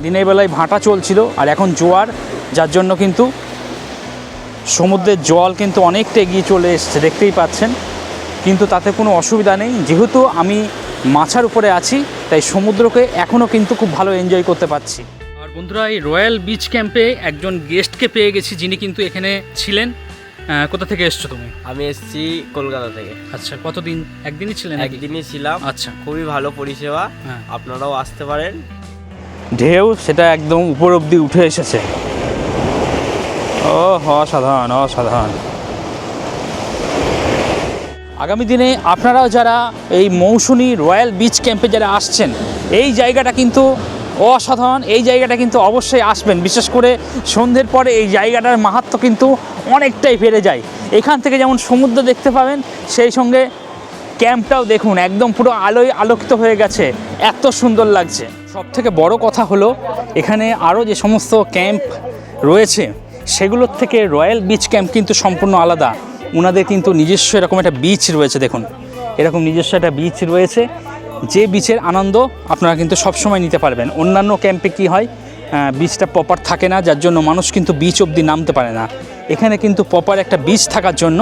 দিনের বেলায় ভাটা চলছিল আর এখন জোয়ার, যার জন্য কিন্তু সমুদ্রের জল কিন্তু অনেকটা এগিয়ে চলে এসছে, দেখতেই পাচ্ছেন। কিন্তু তাতে কোনো অসুবিধা নেই, যেহেতু আমি মাছার উপরে আছি তাই সমুদ্রকে এখনও কিন্তু খুব ভালো এনজয় করতে পারছি। আর বন্ধুরা, এই রয়্যাল বিচ ক্যাম্পে একজন গেস্টকে পেয়ে গেছি, যিনি কিন্তু এখানে ছিলেন। কোথা থেকে এসছো তুমি? আমি এসেছি কলকাতা থেকে। আচ্ছা, কতদিন? একদিনই ছিলেন? একদিনই ছিলাম। আচ্ছা, খুবই ভালো পরিষেবা, আপনারাও আসতে পারেন। ঢেউ সেটা একদম উপর অবধি উঠে এসেছে। ও অসাধারণ, অসাধারণ। আগামী দিনে আপনারাও যারা এই মৌসুনী রয়্যাল বিচ ক্যাম্পে যারা আসছেন, এই জায়গাটা কিন্তু অসাধারণ। এই জায়গাটা কিন্তু অবশ্যই আসবেন, বিশেষ করে সন্ধ্যের পরে এই জায়গাটার মাহাত্ম্য কিন্তু অনেকটাই বেড়ে যায়। এখান থেকে যেমন সমুদ্র দেখতে পাবেন, সেই সঙ্গে ক্যাম্পটাও দেখুন একদম পুরো আলোয় আলোকিত হয়ে গেছে, এত সুন্দর লাগছে। সবথেকে বড় কথা হলো এখানে আরও যে সমস্ত ক্যাম্প রয়েছে সেগুলোর থেকে রয়্যাল বিচ ক্যাম্প কিন্তু সম্পূর্ণ আলাদা। ওনাদের কিন্তু নিজস্ব এরকম একটা বিচ রয়েছে, দেখুন এরকম নিজস্ব একটা বিচ রয়েছে, যে বিচের আনন্দ আপনারা কিন্তু সবসময় নিতে পারবেন। অন্যান্য ক্যাম্পে কি হয়, বিচটা প্রপার থাকে না, যার জন্য মানুষ কিন্তু বিচ অবধি নামতে পারে না। এখানে কিন্তু প্রপার একটা বিচ থাকার জন্য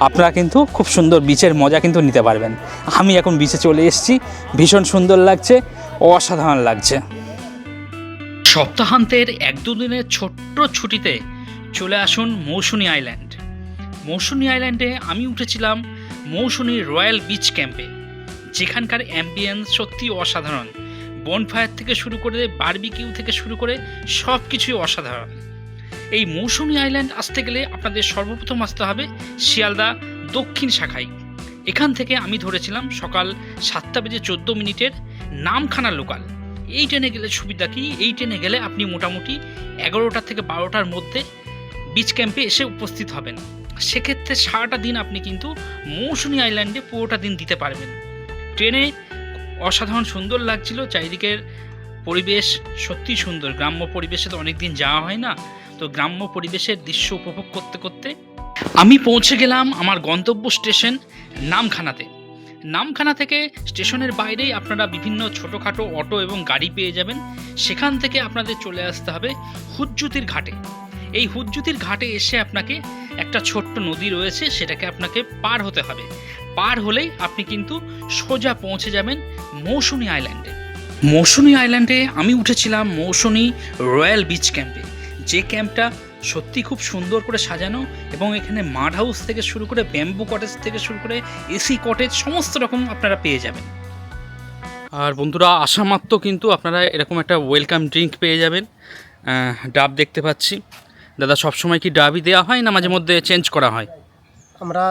আপনারা কিন্তু খুব সুন্দর বিচের মজা কিন্তু নিতে পারবেন। আমি এখন বিচে চলে এসেছি, ভীষণ সুন্দর লাগছে, অসাধারণ লাগছে। সপ্তাহান্তের 1-2 দিনের ছোট্ট ছুটিতে চলে আসুন মৌসুনী আইল্যান্ড। মৌসুনী আইল্যান্ডে আমি উঠেছিলাম মৌসুনী রয়্যাল বিচ ক্যাম্পে, যেখানকার অ্যাম্বিয়েন্স সত্যি অসাধারণ। বনফায়ার থেকে শুরু করে বারবিকিউ থেকে শুরু করে সব কিছুই অসাধারণ। এই মৌসুনী আইল্যান্ড আসতে গেলে আপনাদের সর্বপ্রথম আসতে হবে শিয়ালদা দক্ষিণ শাখায়। এখান থেকে আমি ধরেছিলাম সকাল 7:14 নামখানা লোকাল। এই ট্রেনে গেলে সুবিধা কি, এই ট্রেনে গেলে আপনি মোটামুটি 11টা থেকে 12টার মধ্যে বিচ ক্যাম্পে এসে উপস্থিত হবেন। সেক্ষেত্রে সারাটা দিন আপনি কিন্তু মৌসুনী আইল্যান্ডে পুরোটা দিন দিতে পারবেন। ট্রেনে অসাধারণ সুন্দর লাগছিল, চারিদিকের পরিবেশ সত্যি সুন্দর। গ্রাম্য পরিবেশে তো অনেক দিন যাওয়া হয় না, তো গ্রাম্য পরিবেশের দৃশ্য উপভোগ করতে করতে আমি পৌঁছে গেলাম আমার গন্তব্য স্টেশন নামখানাতে। নামখানা থেকে স্টেশনের বাইরেই আপনারা বিভিন্ন ছোটোখাটো অটো এবং গাড়ি পেয়ে যাবেন। সেখান থেকে আপনাদের চলে আসতে হবে হুজ্জুতির ঘাটে। এই হুজ্জুতির ঘাটে এসে আপনাকে একটা ছোট্ট নদী রয়েছে, সেটাকে আপনাকে পার হতে হবে। পার হলেই আপনি কিন্তু সোজা পৌঁছে যাবেন মৌসুনী আইল্যান্ডে। মৌসুনী আইল্যান্ডে আমি উঠেছিলাম মৌসুনী রয়্যাল বিচ ক্যাম্পে, যে ক্যাম্পটা সত্যি খুব সুন্দর করে সাজানো, এবং এখানে মাড হাউস থেকে শুরু করে ব্যাম্বু কটেজ থেকে শুরু করে এসি কটেজ সমস্ত রকম আপনারা পেয়ে যাবেন। আর বন্ধুরা, আসা মাত্র কিন্তু আপনারা এরকম একটা ওয়েলকাম ড্রিঙ্ক পেয়ে যাবেন। ডাব দেখতে পাচ্ছি। দাদা, সবসময় কি ডাবই দেওয়া হয় না মাঝে মধ্যে চেঞ্জ করা হয়? আমরা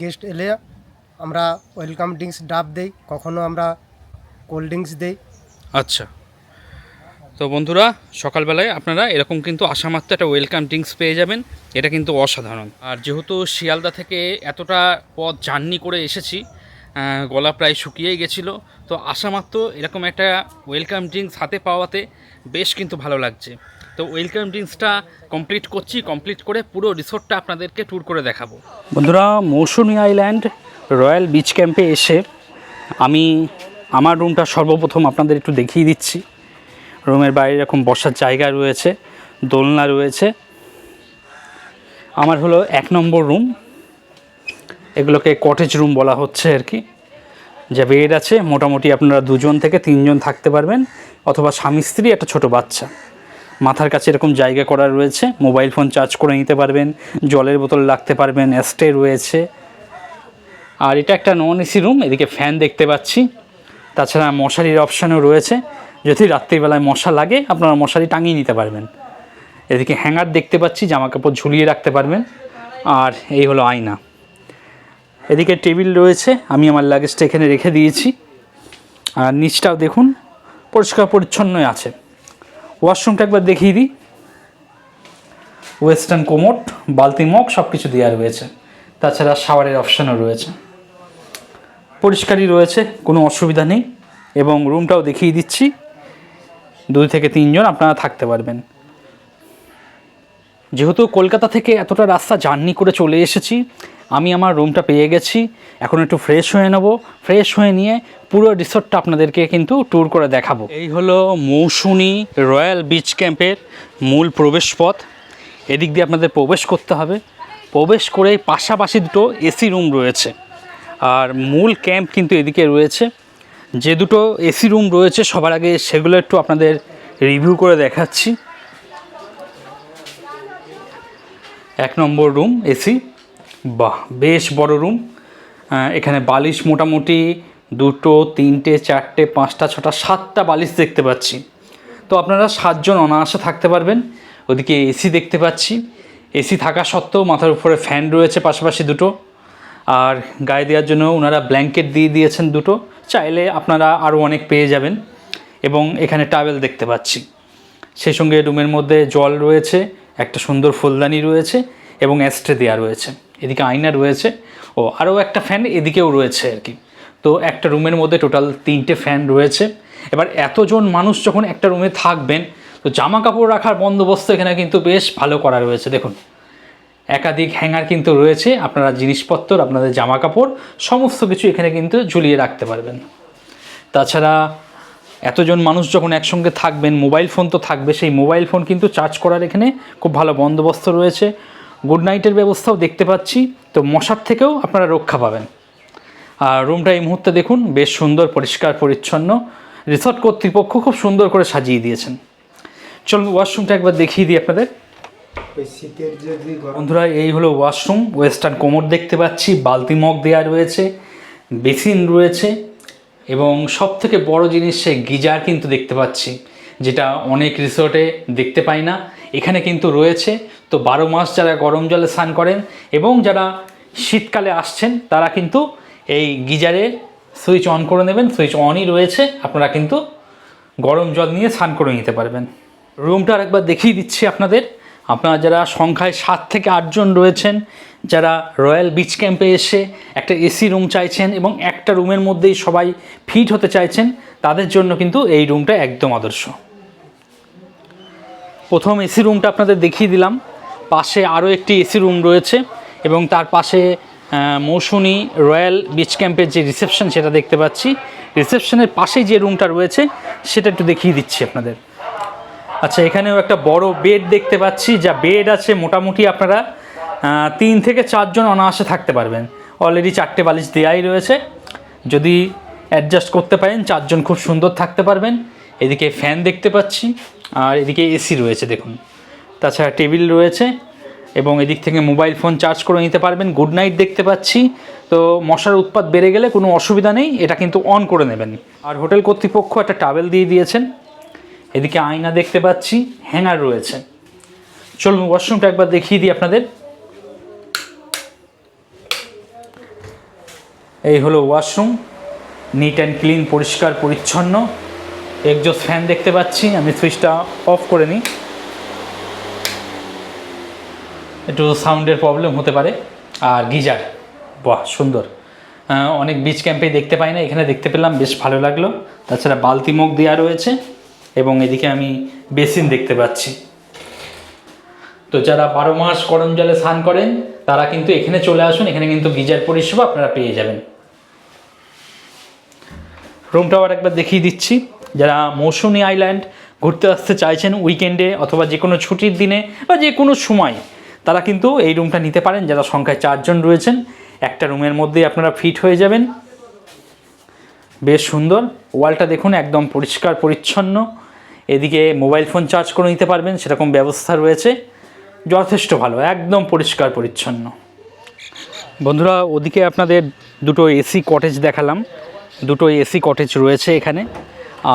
গেস্ট এলে আমরা ওয়েলকাম ড্রিঙ্কস ডাব দেই, কখনো আমরা কোল্ড ড্রিঙ্কস দেই। আচ্ছা, তো বন্ধুরা সকালবেলায় আপনারা এরকম কিন্তু আসা মাত্র একটা ওয়েলকাম ড্রিঙ্কস পেয়ে যাবেন, এটা কিন্তু অসাধারণ। আর যেহেতু শিয়ালদা থেকে এতটা পথ জার্নি করে এসেছি, গলা প্রায় শুকিয়েই গেছিলো, তো আসা মাত্র এরকম একটা ওয়েলকাম ড্রিঙ্কস হাতে পাওয়াতে বেশ কিন্তু ভালো লাগছে। তো ওয়েলকাম ড্রিঙ্কসটা কমপ্লিট করছি, কমপ্লিট করে পুরো রিসোর্টটা আপনাদেরকে ট্যুর করে দেখাবো। বন্ধুরা, মৌসুনী আইল্যান্ড রয়্যাল বিচ ক্যাম্পে এসে আমি আমার রুমটা সর্বপ্রথম আপনাদের একটু দেখিয়ে দিচ্ছি। রুমের বাইরে এরকম বসার জায়গা রয়েছে, দোলনা রয়েছে। আমার হলো 1 নম্বর রুম, এগুলোকে কটেজ রুম বলা হচ্ছে আর কি। যা বেড আছে, মোটামুটি আপনারা 2 থেকে 3 জন থাকতে পারবেন, অথবা স্বামী স্ত্রী একটা ছোট বাচ্চা। মাথার কাছে এরকম জায়গা করা রয়েছে, মোবাইল ফোন চার্জ করে নিতে পারবেন, জলের বোতল রাখতে পারবেন, স্টে রয়েছে। আর এটা একটা নন এসি রুম, এদিকে ফ্যান দেখতে পাচ্ছি। তাছাড়া মশারির অপশানও রয়েছে, যদি রাত্রিবেলায় মশা লাগে আপনারা মশারি টাঙিয়ে নিতে পারবেন। এদিকে হ্যাঙ্গার দেখতে পাচ্ছি, জামা কাপড় ঝুলিয়ে রাখতে পারবেন। আর এই হলো আয়না। এদিকে টেবিল রয়েছে, আমি আমার লাগেজটা এখানে রেখে দিয়েছি। আর নিচটাও দেখুন পরিষ্কার পরিচ্ছন্নই আছে। ওয়াশরুমটা একবার দেখিয়ে দিই। ওয়েস্টার্ন কোমোড, বালতি মগ সব কিছু দেওয়া রয়েছে। তাছাড়া শাওয়ারের অপশানও রয়েছে, পরিষ্কারই রয়েছে, কোনো অসুবিধা নেই। এবং রুমটাও দেখিয়ে দিচ্ছি, 2 থেকে 3 জন আপনারা থাকতে পারবেন। যেহেতু কলকাতা থেকে এতটা রাস্তা জার্নি করে চলে এসেছি, আমি আমার রুমটা পেয়ে গেছি, এখন একটু ফ্রেশ হয়ে নেব। ফ্রেশ হয়ে নিয়ে পুরো রিসর্টটা আপনাদেরকে কিন্তু ট্যুর করে দেখাবো। এই হলো মৌসুনী রয়্যাল বিচ ক্যাম্পের মূল প্রবেশপথ। এদিক দিয়ে আপনাদের প্রবেশ করতে হবে। প্রবেশ করে পাশাপাশি দুটো এসি রুম রয়েছে, আর মূল ক্যাম্প কিন্তু এদিকে রয়েছে। যে দুটো এসি রুম রয়েছে সবার আগে সেগুলো একটু আপনাদের রিভিউ করে দেখাচ্ছি। 1 নম্বর রুম এসি, বাহ বেশ বড় রুম। এখানে বালিশ মোটামুটি 2, 3, 4, 5, 6, 7টা বালিশ দেখতে পাচ্ছি। তো আপনারা 7 জন অনায়াসে থাকতে পারবেন। ওদিকে এসি দেখতে পাচ্ছি, এসি থাকা সত্ত্বেও মাথার উপরে ফ্যান রয়েছে পাশাপাশি দুটো, আর গায়ে দেওয়ার জন্য ওনারা ব্ল্যাঙ্কেট দিয়ে দিয়েছেন দুটো, চাইলে আপনারা আরও অনেক পেয়ে যাবেন। এবং এখানে টাওয়েল দেখতে পাচ্ছি, সেই সঙ্গে রুমের মধ্যে জল রয়েছে, একটা সুন্দর ফুলদানি রয়েছে এবং অ্যাস্ট্রে দেওয়া রয়েছে। এদিকে আয়না রয়েছে, ও আরও একটা ফ্যান এদিকেও রয়েছে আর কি। তো একটা রুমের মধ্যে টোটাল 3টে ফ্যান রয়েছে। এবার এতজন মানুষ যখন একটা রুমে থাকবেন, তো জামা কাপড় রাখার বন্দোবস্ত এখানে কিন্তু বেশ ভালো করা রয়েছে। দেখুন একাধিক হ্যাঙ্গার কিন্তু রয়েছে, আপনারা জিনিসপত্র, আপনাদের জামা কাপড় সমস্ত কিছু এখানে কিন্তু ঝুলিয়ে রাখতে পারবেন। তাছাড়া এতজন মানুষ যখন একসঙ্গে থাকবেন, মোবাইল ফোন তো থাকবে, সেই মোবাইল ফোন কিন্তু চার্জ করার এখানে খুব ভালো বন্দোবস্ত রয়েছে। গুড নাইটের ব্যবস্থাও দেখতে পাচ্ছি, তো মশার থেকেও আপনারা রক্ষা পাবেন। আর রুমটা এই মুহূর্তে দেখুন বেশ সুন্দর, পরিষ্কার পরিচ্ছন্ন। রিসর্ট কর্তৃপক্ষ খুব সুন্দর করে সাজিয়ে দিয়েছেন। চলুন ওয়াশরুমটা একবার দেখিয়ে দিই আপনাদের। বন্ধুরা এই হলো ওয়াশরুম। ওয়েস্টার্ন কোমোড দেখতে পাচ্ছি, বালতি মগ দেওয়া রয়েছে, বেসিন রয়েছে এবং সব থেকে বড় জিনিস সে গিজার কিন্তু দেখতে পাচ্ছি, যেটা অনেক রিসোর্টে দেখতে পাই না, এখানে কিন্তু রয়েছে। তো 12 মাস যারা গরম জলে স্নান করেন এবং যারা শীতকালে আসছেন তারা কিন্তু এই গিজারে সুইচ অন করে নেবেন, সুইচ অনই রয়েছে, আপনারা কিন্তু গরম জল নিয়ে স্নান করে নিতে পারবেন। রুমটা আরেকবার দেখিয়ে দিচ্ছি আপনাদের। আপনারা যারা সংখ্যায় 7 থেকে 8 জন রয়েছেন, যারা রয়্যাল বিচ ক্যাম্পে এসে একটা এসি রুম চাইছেন এবং একটা রুমের মধ্যেই সবাই ফিট হতে চাইছেন, তাদের জন্য কিন্তু এই রুমটা একদম আদর্শ। প্রথম এসি রুমটা আপনাদের দেখিয়ে দিলাম, পাশে আরও একটি এসি রুম রয়েছে এবং তার পাশে মৌসুনী রয়্যাল বিচ ক্যাম্পের যে রিসেপশন সেটা দেখতে পাচ্ছি। রিসেপশনের পাশেই যে রুমটা রয়েছে সেটা একটু দেখিয়ে দিচ্ছি আপনাদের। আচ্ছা, এখানেও একটা বড় বেড দেখতে পাচ্ছি, যা বেড আছে মোটামুটি আপনারা 3 থেকে 4 জন অনায়াসে থাকতে পারবেন। অলরেডি 4টে বালিশ দেওয়াই রয়েছে, যদি অ্যাডজাস্ট করতে পারেন 4 জন খুব সুন্দর থাকতে পারবেন। এদিকে ফ্যান দেখতে পাচ্ছি আর এদিকে এসি রয়েছে দেখুন। তাছাড়া টেবিল রয়েছে এবং এদিক থেকে মোবাইল ফোন চার্জ করে নিতে পারবেন। গুড নাইট দেখতে পাচ্ছি, তো মশার উৎপাত বেড়ে গেলে কোনো অসুবিধা নেই, এটা কিন্তু অন করে নেবেন। আর হোটেল কর্তৃপক্ষ একটা টাওয়েল দিয়ে দিয়েছেন। এদিকে আয়না দেখতে পাচ্ছি, হ্যাঙ্গার রয়েছে। চলুন ওয়াশরুমটা একবার দেখিয়ে দিই আপনাদের। এই হলো ওয়াশরুম, নিট অ্যান্ড ক্লিন, পরিষ্কার পরিচ্ছন্ন। এক্সজস্ট ফ্যান দেখতে পাচ্ছি, আমি সুইচটা অফ করে নিই, একটু সাউন্ডের প্রবলেম হতে পারে। আর গিজার, বাহ সুন্দর, অনেক বিচ ক্যাম্পেই দেখতে পাই না, এখানে দেখতে পেলাম, বেশ ভালো লাগলো। তাছাড়া বালতি মগ দেওয়া রয়েছে এবং এদিকে আমি বেসিন দেখতে পাচ্ছি। তো যারা 12 মাস গরম জলে স্নান করেন তারা কিন্তু এখানে চলে আসুন, এখানে কিন্তু গিজার পরিষেবা আপনারা পেয়ে যাবেন। রুমটাও আর একবার দেখিয়ে দিচ্ছি। যারা মৌসুনী আইল্যান্ড ঘুরতে আসতে চাইছেন উইকেন্ডে অথবা যে কোনো ছুটির দিনে বা যে কোনো সময়, তারা কিন্তু এই রুমটা নিতে পারেন। যারা সংখ্যায় 4 জন রয়েছেন, একটা রুমের মধ্যেই আপনারা ফিট হয়ে যাবেন। বেশ সুন্দর, ওয়ালটা দেখুন একদম পরিষ্কার পরিচ্ছন্ন। এদিকে মোবাইল ফোন চার্জ করে নিতে পারবেন সেরকম ব্যবস্থা রয়েছে, যথেষ্ট ভালো, একদম পরিষ্কার পরিচ্ছন্ন। বন্ধুরা ওদিকে আপনাদের দুটো এসি কটেজ দেখালাম, দুটো এসি কটেজ রয়েছে এখানে।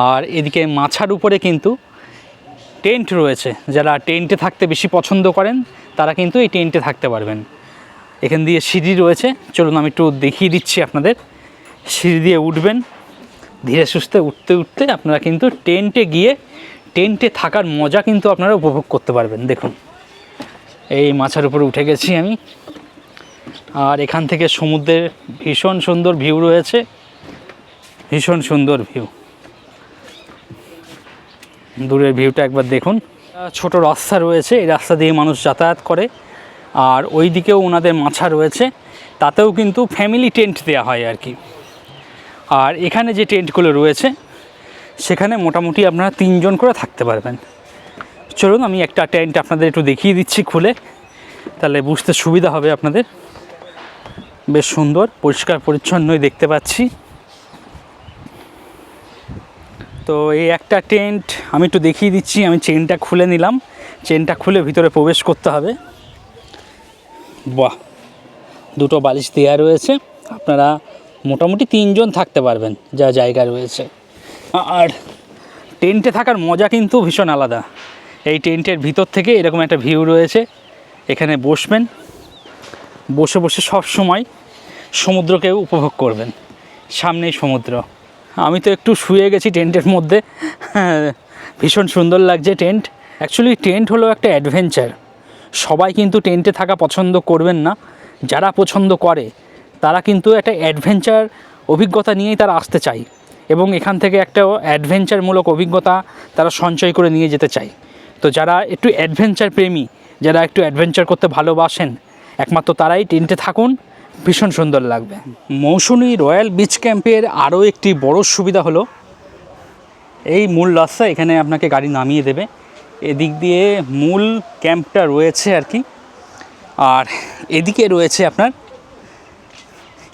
আর এদিকে মাছার উপরে কিন্তু টেন্ট রয়েছে, যারা টেন্টে থাকতে বেশি পছন্দ করেন তারা কিন্তু এই টেন্টে থাকতে পারবেন। এখান দিয়ে সিঁড়ি রয়েছে, চলুন আমি একটু দেখিয়ে দিচ্ছি আপনাদের। সিঁড়ি দিয়ে উঠবেন, ধীরে সুস্থে উঠতে উঠতে আপনারা কিন্তু টেন্টে গিয়ে টেন্টে থাকার মজা কিন্তু আপনারা উপভোগ করতে পারবেন। দেখুন এই মাছার উপরে উঠে গেছি আমি, আর এখান থেকে সমুদ্রের ভীষণ সুন্দর ভিউ রয়েছে, ভীষণ সুন্দর ভিউ। দূরের ভিউটা একবার দেখুন। ছোট রাস্তা রয়েছে, এই রাস্তা দিয়ে মানুষ যাতায়াত করে। আর ওই দিকেও ওনাদের মাছা রয়েছে, তাতেও কিন্তু ফ্যামিলি টেন্ট দেওয়া হয় আর কি। আর এখানে যে টেন্টগুলো রয়েছে সেখানে মোটামুটি আপনারা 3 জন করে থাকতে পারবেন। চলুন আমি একটা টেন্ট আপনাদের একটু দেখিয়ে দিচ্ছি খুলে, তাহলে বুঝতে সুবিধা হবে আপনাদের। বেশ সুন্দর পরিষ্কার পরিচ্ছন্নই দেখতে পাচ্ছি। তো এই একটা টেন্ট আমি একটু দেখিয়ে দিচ্ছি। আমি চেনটা খুলে নিলাম, চেনটা খুলে ভিতরে প্রবেশ করতে হবে। বাহ, 2টো বালিশ দেওয়া রয়েছে, আপনারা মোটামুটি 3 জন থাকতে পারবেন যা জায়গা রয়েছে। আর টেন্টে থাকার মজা কিন্তু ভীষণ আলাদা। এই টেন্টের ভিতর থেকে এরকম একটা ভিউ রয়েছে, এখানে বসবেন, বসে বসে সব সময় সমুদ্রকে উপভোগ করবেন, সামনেই সমুদ্র। আমি তো একটু শুয়ে গেছি টেন্টের মধ্যে, ভীষণ সুন্দর লাগছে টেন্ট। অ্যাকচুয়ালি টেন্ট হলো একটা অ্যাডভেঞ্চার। সবাই কিন্তু টেন্টে থাকা পছন্দ করবেন না, যারা পছন্দ করে তারা কিন্তু একটা অ্যাডভেঞ্চার অভিজ্ঞতা নিয়েই তারা আসতে চায়, এবং এখান থেকে একটা অ্যাডভেঞ্চারমূলক অভিজ্ঞতা তারা সঞ্চয় করে নিয়ে যেতে চায়। তো যারা একটু অ্যাডভেঞ্চার প্রেমী, যারা একটু অ্যাডভেঞ্চার করতে ভালোবাসেন, একমাত্র তারাই টেন্টে থাকুন, ভীষণ সুন্দর লাগবে। মৌসুনী রয়্যাল বিচ ক্যাম্পের আরও একটি বড় সুবিধা হলো এই মূল রাস্তা, এখানে আপনাকে গাড়ি নামিয়ে দেবে। এদিক দিয়ে মূল ক্যাম্পটা রয়েছে আর কি, আর এদিকে রয়েছে আপনার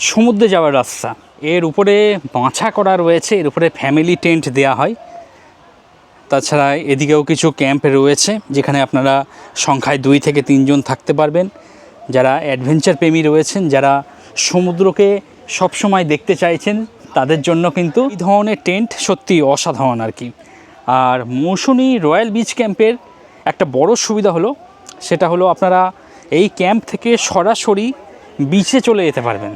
সমুদ্রে যাওয়ার রাস্তা। এর উপরে বাছা করা রয়েছে, এর উপরে ফ্যামিলি টেন্ট দেওয়া হয়। তাছাড়া এদিকেও কিছু ক্যাম্প রয়েছে যেখানে আপনারা সংখ্যায় 2 থেকে 3 জন থাকতে পারবেন। যারা অ্যাডভেঞ্চার প্রেমী রয়েছেন, যারা সমুদ্রকে সবসময় দেখতে চাইছেন, তাদের জন্য কিন্তু এই ধরনের টেন্ট সত্যি অসাধারণ আর কি। আর মৌসুনী রয়্যাল বিচ ক্যাম্পের একটা বড় সুবিধা হলো, সেটা হলো আপনারা এই ক্যাম্প থেকে সরাসরি বিচে চলে যেতে পারবেন।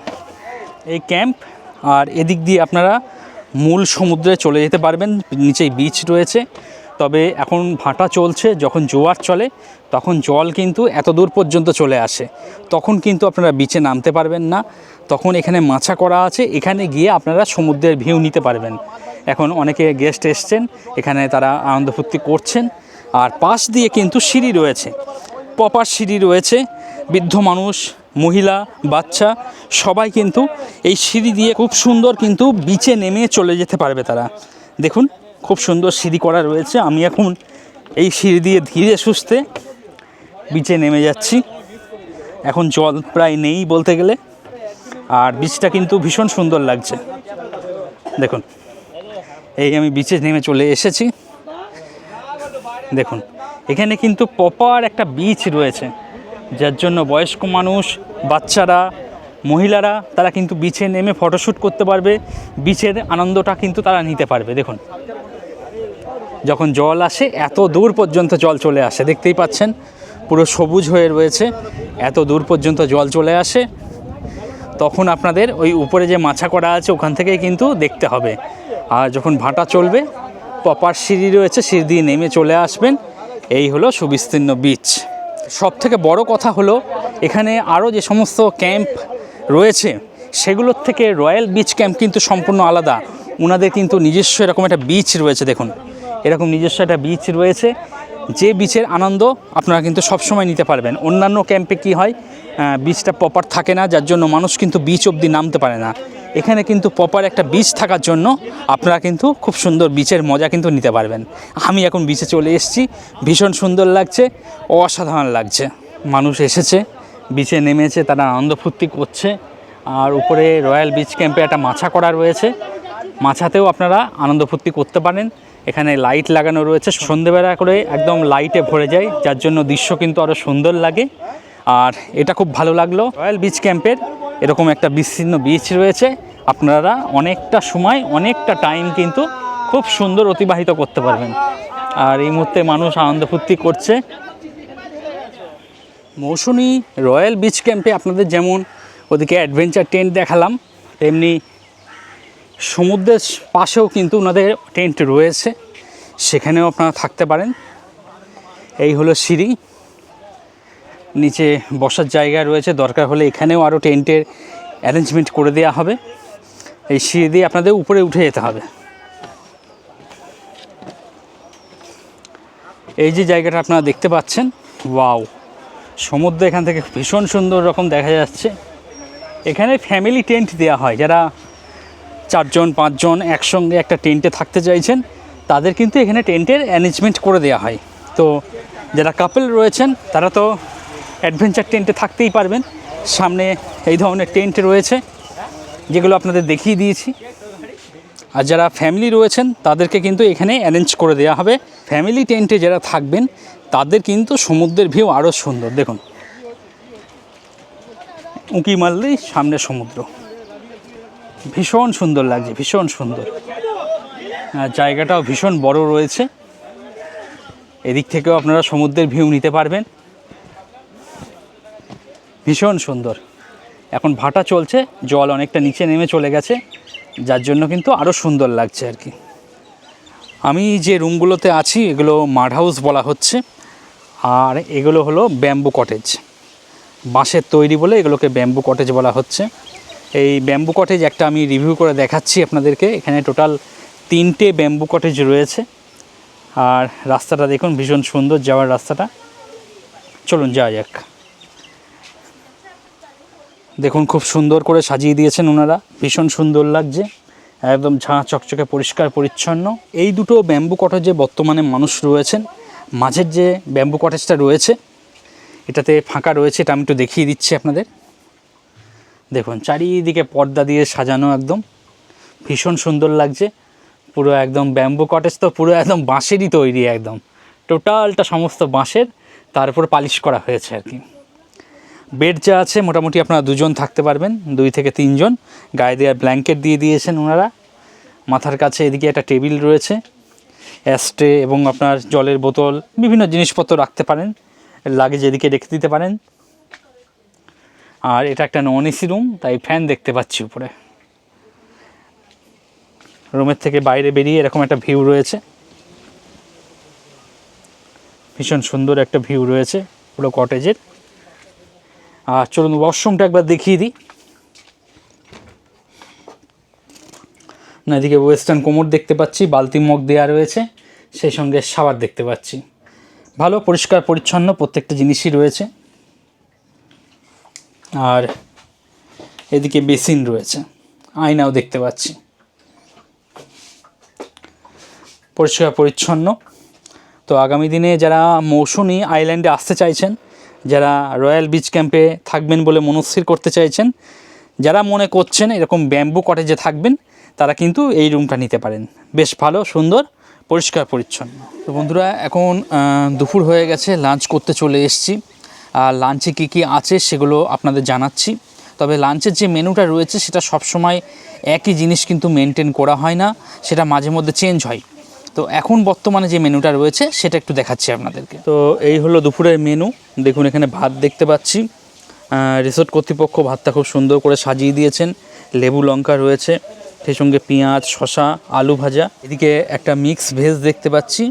এই ক্যাম্প আর এদিক দিয়ে আপনারা মূল সমুদ্রে চলে যেতে পারবেন, নিচেই বিচ রয়েছে। তবে এখন ভাটা চলছে, যখন জোয়ার চলে তখন জল কিন্তু এত দূর পর্যন্ত চলে আসে, তখন কিন্তু আপনারা বিচে নামতে পারবেন না। তখন এখানে মাছা করা আছে, এখানে গিয়ে আপনারা সমুদ্রের ভিউ নিতে পারবেন। এখন অনেকে গেস্ট এসছেন, এখানে তারা আনন্দ ফুর্তি করছেন। আর পাশ দিয়ে কিন্তু সিঁড়ি রয়েছে, প্রপার সিঁড়ি রয়েছে। বৃদ্ধ মানুষ, মহিলা, বাচ্চা সবাই কিন্তু এই সিঁড়ি দিয়ে খুব সুন্দর কিন্তু বিচে নেমে চলে যেতে পারবে তারা। দেখুন খুব সুন্দর সিঁড়ি করা রয়েছে। আমি এখন এই সিঁড়ি দিয়ে ধীরে সুস্থে বিচে নেমে যাচ্ছি। এখন জল প্রায় নেই বলতে গেলে, আর বিচটা কিন্তু ভীষণ সুন্দর লাগছে। দেখুন এই আমি বিচে নেমে চলে এসেছি। দেখুন এখানে কিন্তু প্রপার একটা বিচ রয়েছে, যার জন্য বয়স্ক মানুষ, বাচ্চারা, মহিলারা তারা কিন্তু বিচে নেমে ফটোশ্যুট করতে পারবে, বিচের আনন্দটা কিন্তু তারা নিতে পারবে। দেখুন যখন জল আসে এত দূর পর্যন্ত জল চলে আসে, দেখতেই পাচ্ছেন পুরো সবুজ হয়ে রয়েছে, এত দূর পর্যন্ত জল চলে আসে। তখন আপনাদের ওই উপরে যে মাছা করা আছে ওখান থেকেই কিন্তু দেখতে হবে। আর যখন ভাটা চলবে প্রপার সিঁড়ি রয়েছে, সিঁড়ি দিয়ে নেমে চলে আসবেন। এই হলো সুবিস্তীর্ণ বিচ। সবথেকে বড় কথা হলো এখানে আরও যে সমস্ত ক্যাম্প রয়েছে সেগুলোর থেকে রয়্যাল বিচ ক্যাম্প কিন্তু সম্পূর্ণ আলাদা। ওনাদের কিন্তু নিজস্ব এরকম একটা বিচ রয়েছে। দেখুন এরকম নিজস্ব একটা বিচ রয়েছে, যে বিচের আনন্দ আপনারা কিন্তু সবসময় নিতে পারবেন। অন্যান্য ক্যাম্পে কি হয়, বিচটা প্রপার থাকে না, যার জন্য মানুষ কিন্তু বিচ অবধি নামতে পারে না। এখানে কিন্তু প্রপার একটা বিচ থাকার জন্য আপনারা কিন্তু খুব সুন্দর বিচের মজা কিন্তু নিতে পারবেন। আমি এখন বিচে চলে এসেছি, ভীষণ সুন্দর লাগছে, অসাধারণ লাগছে। মানুষ এসেছে, বিচে নেমেছে, তারা আনন্দ ফুর্তি করছে। আর উপরে রয়্যাল বিচ ক্যাম্পে একটা মাছা করা রয়েছে, মাছাতেও আপনারা আনন্দ ফুর্তি করতে পারেন। এখানে লাইট লাগানো রয়েছে, সন্ধেবেলা করে একদম লাইটে ভরে যায়, যার জন্য দৃশ্য কিন্তু আরও সুন্দর লাগে। আর এটা খুব ভালো লাগলো, রয়্যাল বিচ ক্যাম্পের এরকম একটা বিস্তীর্ণ বিচ রয়েছে। আপনারা অনেকটা সময়, অনেকটা টাইম কিন্তু খুব সুন্দর অতিবাহিত করতে পারবেন। আর এই মুহূর্তে মানুষ আনন্দ ফুর্তি করছে। মৌসুনী রয়্যাল বিচ ক্যাম্পে আপনাদের যেমন ওদিকে অ্যাডভেঞ্চার টেন্ট দেখালাম, তেমনি সমুদ্রের পাশেও কিন্তু ওনাদের টেন্ট রয়েছে, সেখানেও আপনারা থাকতে পারেন। এই হলো সিঁড়ি, নিচে বসার জায়গা রয়েছে, দরকার হলে এখানেও আরও টেন্টের অ্যারেঞ্জমেন্ট করে দেওয়া হবে। এই সিঁড়ি দিয়ে আপনাদের উপরে উঠে যেতে হবে। এই যে জায়গাটা আপনারা দেখতে পাচ্ছেন, ওয়াও, সমুদ্র এখান থেকে ভীষণ সুন্দর রকম দেখা যাচ্ছে। এখানে ফ্যামিলি টেন্ট দেওয়া হয়, যারা 4 জন 5 জন একসঙ্গে একটা টেন্টে থাকতে চাইছেন তাদের কিন্তু এখানে টেন্টের অ্যারেঞ্জমেন্ট করে দেওয়া হয়। তো যারা কাপল রয়েছেন তারা তো অ্যাডভেঞ্চার টেন্টে থাকতেই পারবেন। সামনে এই ধরনের টেন্ট রয়েছে যেগুলো আপনাদের দেখিয়ে দিয়েছি। আর যারা ফ্যামিলি রয়েছেন তাদেরকে কিন্তু এখানে অ্যারেঞ্জ করে দেওয়া হবে। ফ্যামিলি টেন্টে যারা থাকবেন তাদের কিন্তু সমুদ্রের ভিউ আরও সুন্দর। দেখুন, উঁকি মারলেই সামনে সমুদ্র, ভীষণ সুন্দর লাগছে, ভীষণ সুন্দর। আর জায়গাটাও ভীষণ বড় রয়েছে, এদিক থেকেও আপনারা সমুদ্রের ভিউ নিতে পারবেন, ভীষণ সুন্দর। এখন ভাটা চলছে, জল অনেকটা নিচে নেমে চলে গেছে, যার জন্য কিন্তু আরও সুন্দর লাগছে আর কি। আমি যে রুমগুলোতে আছি এগুলো মাড হাউস বলা হচ্ছে, আর এগুলো হলো ব্যাম্বু কটেজ, বাঁশের তৈরি বলে এগুলোকে ব্যাম্বু কটেজ বলা হচ্ছে। এই ব্যাম্বু কটেজ একটা আমি রিভিউ করে দেখাচ্ছি আপনাদেরকে। এখানে টোটাল 3টে ব্যাম্বু কটেজ রয়েছে। আর রাস্তাটা দেখুন, ভীষণ সুন্দর যাওয়ার রাস্তাটা। চলুন যাওয়া যাক। দেখুন, খুব সুন্দর করে সাজিয়ে দিয়েছেন ওনারা, ভীষণ সুন্দর লাগছে, একদম ঝাঁ চকচকে পরিষ্কার পরিচ্ছন্ন। এই দুটো ব্যাম্বু কটেজে বর্তমানে মানুষ রয়েছেন। মাঝের যে ব্যাম্বু কটেজটা রয়েছে এটাতে ফাঁকা রয়েছে, এটা আমি একটু দেখিয়ে দিচ্ছি আপনাদের। দেখুন, চারিদিকে পর্দা দিয়ে সাজানো, একদম ভীষণ সুন্দর লাগছে। পুরো একদম ব্যাম্বু কটেজ তো পুরো একদম বাঁশেরই তৈরি, একদম টোটালটা সমস্ত বাঁশের, তার উপর পালিশ করা হয়েছে আর কি। বেড যা আছে মোটামুটি আপনারা 2 জন থাকতে পারবেন, 2 থেকে 3 জন। গায়ে দেওয়ার ব্ল্যাঙ্কেট দিয়ে দিয়েছেন ওনারা। মাথার কাছে এদিকে একটা টেবিল রয়েছে, অ্যাস্ট্রে এবং আপনার জলের বোতল, বিভিন্ন জিনিসপত্র রাখতে পারেন, লাগেজ এদিকে রেখে দিতে পারেন। আর এটা একটা নন এসি রুম, তাই ফ্যান দেখতে পাচ্ছি উপরে। রুমের থেকে বাইরে বেরিয়ে এরকম একটা ভিউ রয়েছে, ভীষণ সুন্দর একটা ভিউ রয়েছে পুরো কটেজের। আর চলুন ওয়াশরুমটা একবার দেখিয়ে দিই। না, এদিকে ওয়েস্টার্ন কোমর দেখতে পাচ্ছি, বালতি মগ দেওয়া রয়েছে, সেই সঙ্গে শাওয়ার দেখতে পাচ্ছি। ভালো পরিষ্কার পরিচ্ছন্ন প্রত্যেকটা জিনিসই রয়েছে। আর এদিকে বেসিন রয়েছে, আয়নাও দেখতে পাচ্ছি, পরিষ্কার পরিচ্ছন্ন। তো আগামী দিনে যারা মৌসুনি আইল্যান্ডে আসতে চাইছেন, যারা রয়্যাল বিচ ক্যাম্পে থাকবেন বলে মনস্থির করতে চাইছেন, যারা মনে করছেন এরকম ব্যাম্বু কটেজে থাকবেন, তারা কিন্তু এই রুমটা নিতে পারেন। বেশ ভালো, সুন্দর, পরিষ্কার পরিচ্ছন্ন। তো বন্ধুরা, এখন দুপুর হয়ে গেছে, লাঞ্চ করতে চলে এসেছি। আর লাঞ্চে কী কী আছে সেগুলো আপনাদের জানাচ্ছি। তবে লাঞ্চের যে মেনুটা রয়েছে সেটা সবসময় একই জিনিস কিন্তু মেনটেন করা হয় না, সেটা মাঝে মধ্যে চেঞ্জ হয়। তো এখন বর্তমানে যে মেনুটা রয়েছে সেটা একটু দেখাচ্ছি আপনাদেরকে। তো এই হলো দুপুরের মেনু। দেখুন, এখানে ভাত দেখতে পাচ্ছি, রিসোর্ট কর্তৃপক্ষ ভাতটা খুব সুন্দর করে সাজিয়ে দিয়েছেন। লেবু লঙ্কা রয়েছে, সেই সঙ্গে পেঁয়াজ, শসা, আলু ভাজা। এদিকে একটা মিক্স ভেজ দেখতে পাচ্ছি,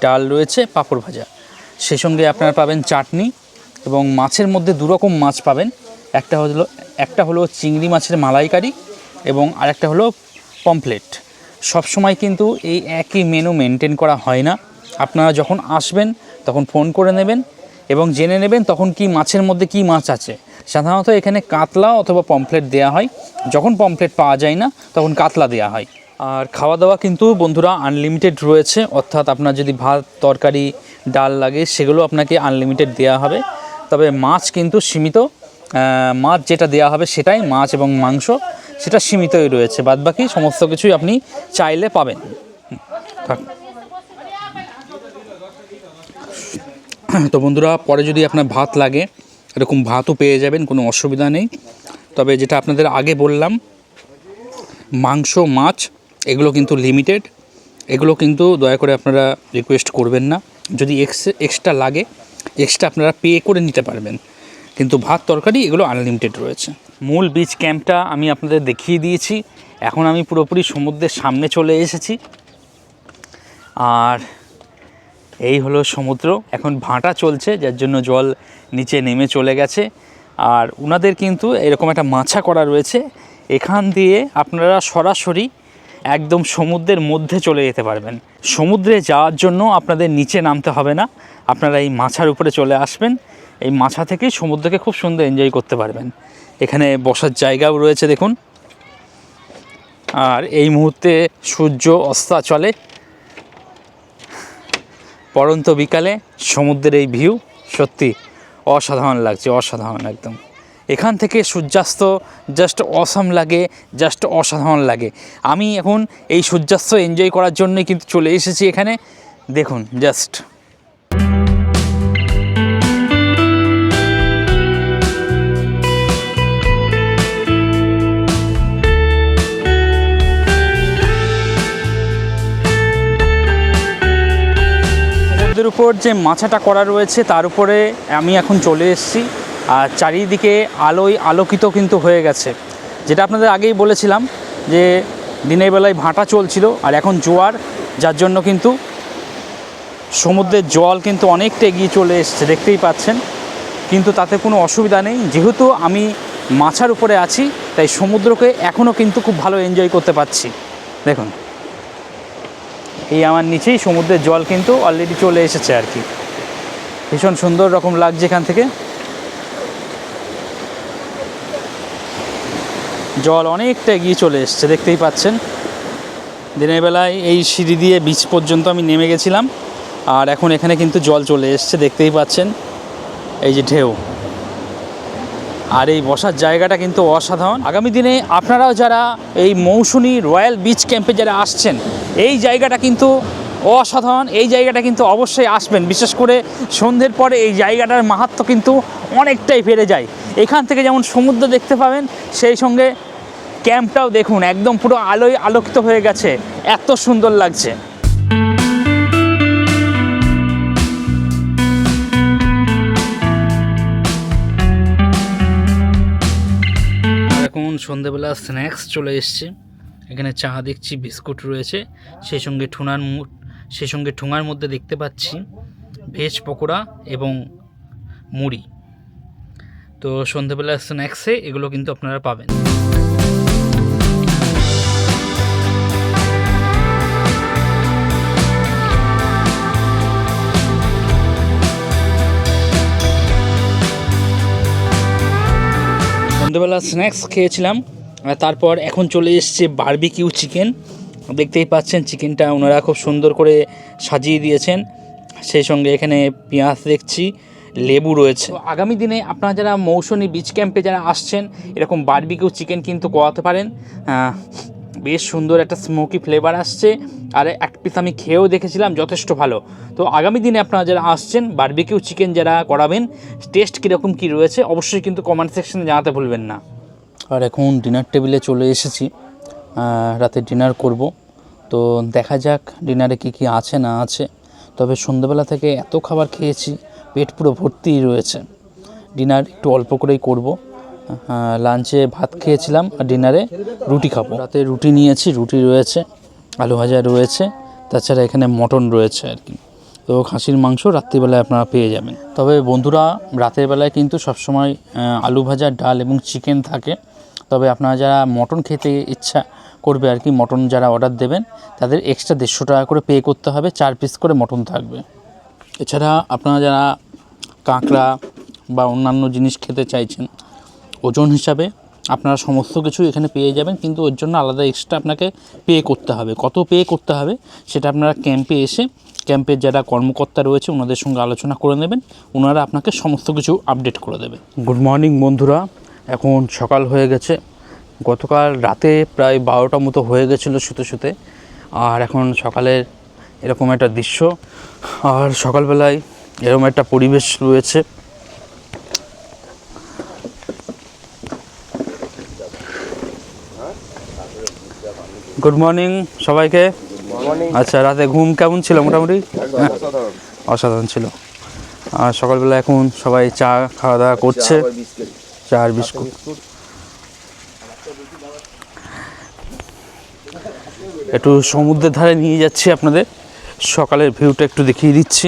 ডাল রয়েছে, পাঁপড় ভাজা। সেই সঙ্গে আপনারা পাবেন চাটনি, এবং মাছের মধ্যে 2 রকম মাছ পাবেন। একটা হলো চিংড়ি মাছের মালাইকারি, এবং আরেকটা হলো পমফ্লেট। সবসময় কিন্তু এই একই মেনু মেনটেন করা হয় না। আপনারা যখন আসবেন তখন ফোন করে নেবেন এবং জেনে নেবেন তখন কি মাছের মধ্যে কি মাছ আছে। সাধারণত এখানে কাতলা অথবা পমফ্লেট দেওয়া হয়, যখন পমফ্লেট পাওয়া যায় না তখন কাতলা দেওয়া হয়। আর খাওয়া দাওয়া কিন্তু বন্ধুরা আনলিমিটেড রয়েছে, অর্থাৎ আপনার যদি ভাত, তরকারি, ডাল লাগে সেগুলো আপনাকে আনলিমিটেড দেওয়া হবে। তবে মাছ কিন্তু সীমিত, মাছ যেটা দেওয়া হবে সেটাই, মাছ এবং মাংস সেটা সীমিতই রয়েছে, বাদবাকি সমস্ত কিছুই আপনি চাইলে পাবেন। তো বন্ধুরা, পরে যদি আপনার ভাত লাগে এরকম ভাতও পেয়ে যাবেন, কোনো অসুবিধা নেই। তবে যেটা আপনাদের আগে বললাম, মাংস, মাছ এগুলো কিন্তু লিমিটেড, এগুলো কিন্তু দয়া করে আপনারা রিকোয়েস্ট করবেন না। যদি এক্সট্রা লাগে, এক্সট্রা আপনারা পে করে নিতে পারবেন, কিন্তু ভাত, তরকারি এগুলো আনলিমিটেড রয়েছে। মূল বিচ ক্যাম্পটা আমি আপনাদের দেখিয়ে দিয়েছি। এখন আমি পুরোপুরি সমুদ্রের সামনে চলে এসেছি। আর এই হলো সমুদ্র। এখন ভাটা চলছে, যার জন্য জল নিচে নেমে চলে গেছে। আর ওনাদের কিন্তু এরকম একটা মাছা করা রয়েছে, এখান দিয়ে আপনারা সরাসরি একদম সমুদ্রের মধ্যে চলে যেতে পারবেন। সমুদ্রে যাওয়ার জন্য আপনাদের নিচে নামতে হবে না, আপনারা এই মাছার উপরে চলে আসবেন। এই মাছা থেকেই সমুদ্রকে খুব সুন্দর এনজয় করতে পারবেন। এখানে বসার জায়গাও রয়েছে দেখুন। আর এই মুহূর্তে সূর্য অস্তাচলে, পড়ন্ত বিকালে সমুদ্রের এই ভিউ সত্যি অসাধারণ লাগছে, অসাধারণ একদম। এখান থেকে সূর্যাস্ত জাস্ট অসাম লাগে, জাস্ট অসাধারণ লাগে। আমি এখন এই সূর্যাস্ত এনজয় করার জন্যই কিন্তু চলে এসেছি এখানে। দেখুন জাস্ট সমুদ্রের উপর যে মাচাটা করা রয়েছে তার উপরে আমি এখন চলে এসেছি। আর চারিদিকে আলোয় আলোকিত কিন্তু হয়ে গেছে, যেটা আপনাদের আগেই বলেছিলাম যে দিনের বেলায় ভাটা চলছিল আর এখন জোয়ার, যার জন্য কিন্তু সমুদ্রের জল কিন্তু অনেকটা এগিয়ে চলে এসছে, দেখতেই পাচ্ছেন। কিন্তু তাতে কোনো অসুবিধা নেই, যেহেতু আমি মাছার উপরে আছি তাই সমুদ্রকে এখনও কিন্তু খুব ভালো এনজয় করতে পারছি। দেখুন এই আমার নিচেই সমুদ্রের জল কিন্তু অলরেডি চলে এসেছে আর কি। ভীষণ সুন্দর রকম লাগছে এখান থেকে। জল অনেকটা এগিয়ে চলে এসছে, দেখতেই পাচ্ছেন। দিনের বেলায় এই সিঁড়ি দিয়ে বিচ পর্যন্ত আমি নেমে গেছিলাম, আর এখন এখানে কিন্তু জল চলে এসছে, দেখতেই পাচ্ছেন। এই যে ঢেউ, আর এই বসার জায়গাটা কিন্তু অসাধারণ। আগামী দিনে আপনারাও যারা এই মৌসুনী রয়্যাল বিচ ক্যাম্পে যারা আসছেন, এই জায়গাটা কিন্তু অসাধারণ। এই জায়গাটা কিন্তু অবশ্যই আসবেন, বিশেষ করে সন্ধ্যের পরে এই জায়গাটার মাহাত্ম্য কিন্তু অনেকটাই বেড়ে যায়। এখান থেকে যেমন সমুদ্র দেখতে পাবেন, সেই সঙ্গে ক্যাম্পটাও দেখুন একদম পুরো আলোয় আলোকিত হয়ে গেছে, এত সুন্দর লাগছে। এখন সন্ধ্যেবেলা স্ন্যাক্স চলে এসছে। এখানে চা দেখছি, বিস্কুট রয়েছে, সেই সঙ্গে ঠোঙার মধ্যে দেখতে পাচ্ছি ভেজ পকোড়া এবং মুড়ি। তো সন্ধ্যেবেলা স্ন্যাক্সে এগুলো কিন্তু আপনারা পাবেন। সন্ধ্যেবেলা স্ন্যাক্স খেয়েছিলাম, তারপর এখন চলে এসছে বারবিকিউ চিকেন। দেখতেই পাচ্ছেন চিকেনটা ওনারা খুব সুন্দর করে সাজিয়ে দিয়েছেন, সেই সঙ্গে এখানে পেঁয়াজ দেখছি, লেবু রয়েছে। আগামী দিনে আপনারা যারা মৌসুনী বিচ ক্যাম্পে যারা আসছেন, এরকম বারবিকিউ চিকেন কিন্তু করাতে পারেন। বেশ সুন্দর একটা স্মোকি ফ্লেভার আসছে, আর এক পিস আমি খেয়েও দেখেছিলাম, যথেষ্ট ভালো। তো আগামী দিনে আপনারা যারা আসছেন, বারবিকিউ চিকেন যারা করাবেন, টেস্ট কীরকম কী রয়েছে অবশ্যই কিন্তু কমেন্ট সেকশনে জানাতে ভুলবেন না। আর এখন ডিনার টেবিলে চলে এসেছি, রাতে ডিনার করব। তো দেখা যাক ডিনারে কী কী আছে না আছে। তবে সন্ধ্যাবেলা থেকে এত খাবার খেয়েছি, পেট পুরো ভর্তিই রয়েছে। ডিনার একটু অল্প করেই করব। লাঞ্চে ভাত খেয়েছিলাম, আর ডিনারে রুটি খাবো। রাতে রুটি নিয়েছি, রুটি রয়েছে, আলু ভাজা রয়েছে, তাছাড়া এখানে মটন রয়েছে আর কি। তো খাসির মাংস রাত্রিবেলায় আপনারা পেয়ে যাবেন। তবে বন্ধুরা, রাতের বেলায় কিন্তু সবসময় আলু ভাজা, ডাল এবং চিকেন থাকে। তবে আপনারা যারা মটন খেতে ইচ্ছা করবে আর কি, মটন যারা অর্ডার দেবেন তাদের এক্সট্রা 150 টাকা করে পে করতে হবে, 4 পিস করে মটন থাকবে। এছাড়া আপনারা যারা কাঁকড়া বা অন্যান্য জিনিস খেতে চাইছেন, ওজন হিসাবে আপনারা সমস্ত কিছু এখানে পেয়ে যাবেন, কিন্তু ওর জন্য আলাদা এক্সট্রা আপনাকে পে করতে হবে। কত পে করতে হবে সেটা আপনারা ক্যাম্পে এসে, ক্যাম্পের যারা কর্মকর্তা রয়েছে ওনাদের সঙ্গে আলোচনা করে নেবেন, ওনারা আপনাকে সমস্ত কিছু আপডেট করে দেবে। গুড মর্নিং বন্ধুরা, এখন সকাল হয়ে গেছে। গতকাল রাতে প্রায় 12টা মতো হয়ে গেছিলো শুতে শুতে, আর এখন সকালের এরকম একটা দৃশ্য, আর সকালবেলায় এরকম একটা পরিবেশ রয়েছে। গুড মর্নিং সবাইকে। আচ্ছা, রাতে ঘুম কেমন ছিল? মোটামুটি অসাধারণ ছিল। আর সকালবেলা এখন সবাই চা খাওয়া দাওয়া করছে, চা আর বিস্কুট। একটু সমুদ্রের ধারে নিয়ে যাচ্ছি আপনাদের, সকালের ভিউটা একটু দেখিয়ে দিচ্ছি।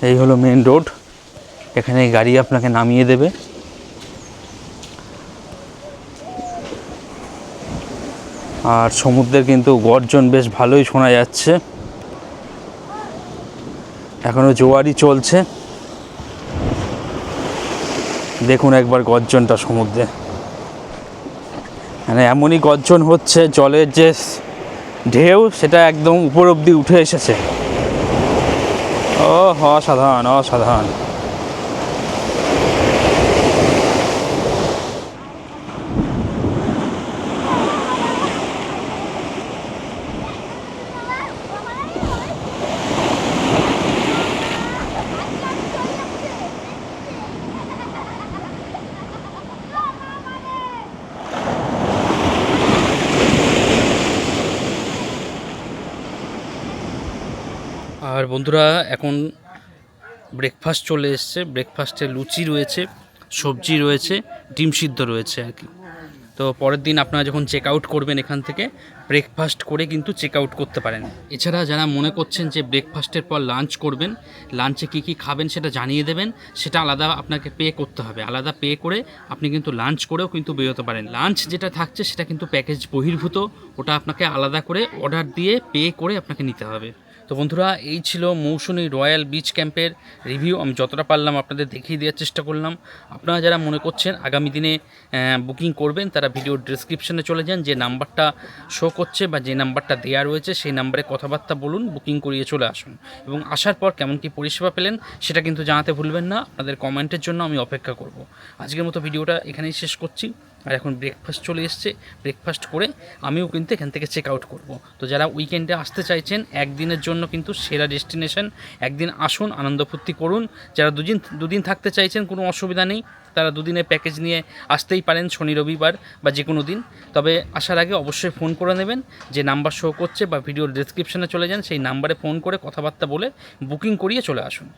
এই হলো মেন রোড, এখানে গাড়ি আপনাকে নামিয়ে দেবে। আর সমুদ্রের কিন্তু গর্জন বেশ ভালোই শোনা যাচ্ছে। এখনও জোয়ারই চলছে। দেখুন একবার গর্জনটা সমুদ্রে, মানে এমনই গর্জন হচ্ছে, জলের যে ঢেউ সেটা একদম উপর অবধি উঠে এসেছে। ও অসাধারণ অসাধারণ। আর বন্ধুরা এখন ব্রেকফাস্ট চলে এসছে। ব্রেকফাস্টে লুচি রয়েছে, সবজি রয়েছে, ডিম সিদ্ধ রয়েছে আর কি। তো পরের দিন আপনারা যখন চেক আউট করবেন এখান থেকে ব্রেকফাস্ট করে কিন্তু চেক আউট করতে পারেন। এছাড়া যারা মনে করছেন যে ব্রেকফাস্টের পর লাঞ্চ করবেন, লাঞ্চে কী কী খাবেন সেটা জানিয়ে দেবেন, সেটা আলাদা আপনাকে পে করতে হবে। আলাদা পে করে আপনি কিন্তু লাঞ্চ করেও কিন্তু বেরোতে পারেন। লাঞ্চ যেটা থাকছে সেটা কিন্তু প্যাকেজ বহির্ভূত, ওটা আপনাকে আলাদা করে অর্ডার দিয়ে পে করে আপনাকে নিতে হবে। তো বন্ধুরা, এই ছিল মৌসুনী রয়্যাল বিচ ক্যাম্পের রিভিউ। আমি যতটা পারলাম আপনাদের দেখিয়ে দেওয়ার চেষ্টা করলাম। আপনারা যারা মনে করছেন আগামী দিনে বুকিং করবেন, তারা ভিডিওর ডেসক্রিপশনে চলে যান, যে নাম্বারটা শো করছে বা যে নাম্বারটা দেওয়া রয়েছে সেই নাম্বারে কথাবার্তা বলুন, বুকিং করিয়ে চলে আসুন। এবং আসার পর কেমন কী পরিষেবা পেলেন সেটা কিন্তু জানাতে ভুলবেন না। আপনাদের কমেন্টের জন্য আমি অপেক্ষা করব। আজকের মতো ভিডিওটা এখানেই শেষ করছি। আর এখন ব্রেকফাস্ট চলে এসছে, ব্রেকফাস্ট করে আমিও কিন্তু এখান থেকে চেক আউট করবো। তো যারা উইকেন্ডে আসতে চাইছেন, একদিনের জন্য কিন্তু সেরা ডেস্টিনেশন, একদিন আসুন, আনন্দ ফুর্তি করুন। যারা দুদিন থাকতে চাইছেন, কোনো অসুবিধা নেই, তারা দুদিনের প্যাকেজ নিয়ে আসতেই পারেন, শনি রবিবার বা যে কোনো দিন। তবে আসার আগে অবশ্যই ফোন করে নেবেন, যে নাম্বার শো করছে বা ভিডিওর ডেসক্রিপশনে চলে যান, সেই নাম্বারে ফোন করে কথাবার্তা বলে বুকিং করিয়ে চলে আসুন।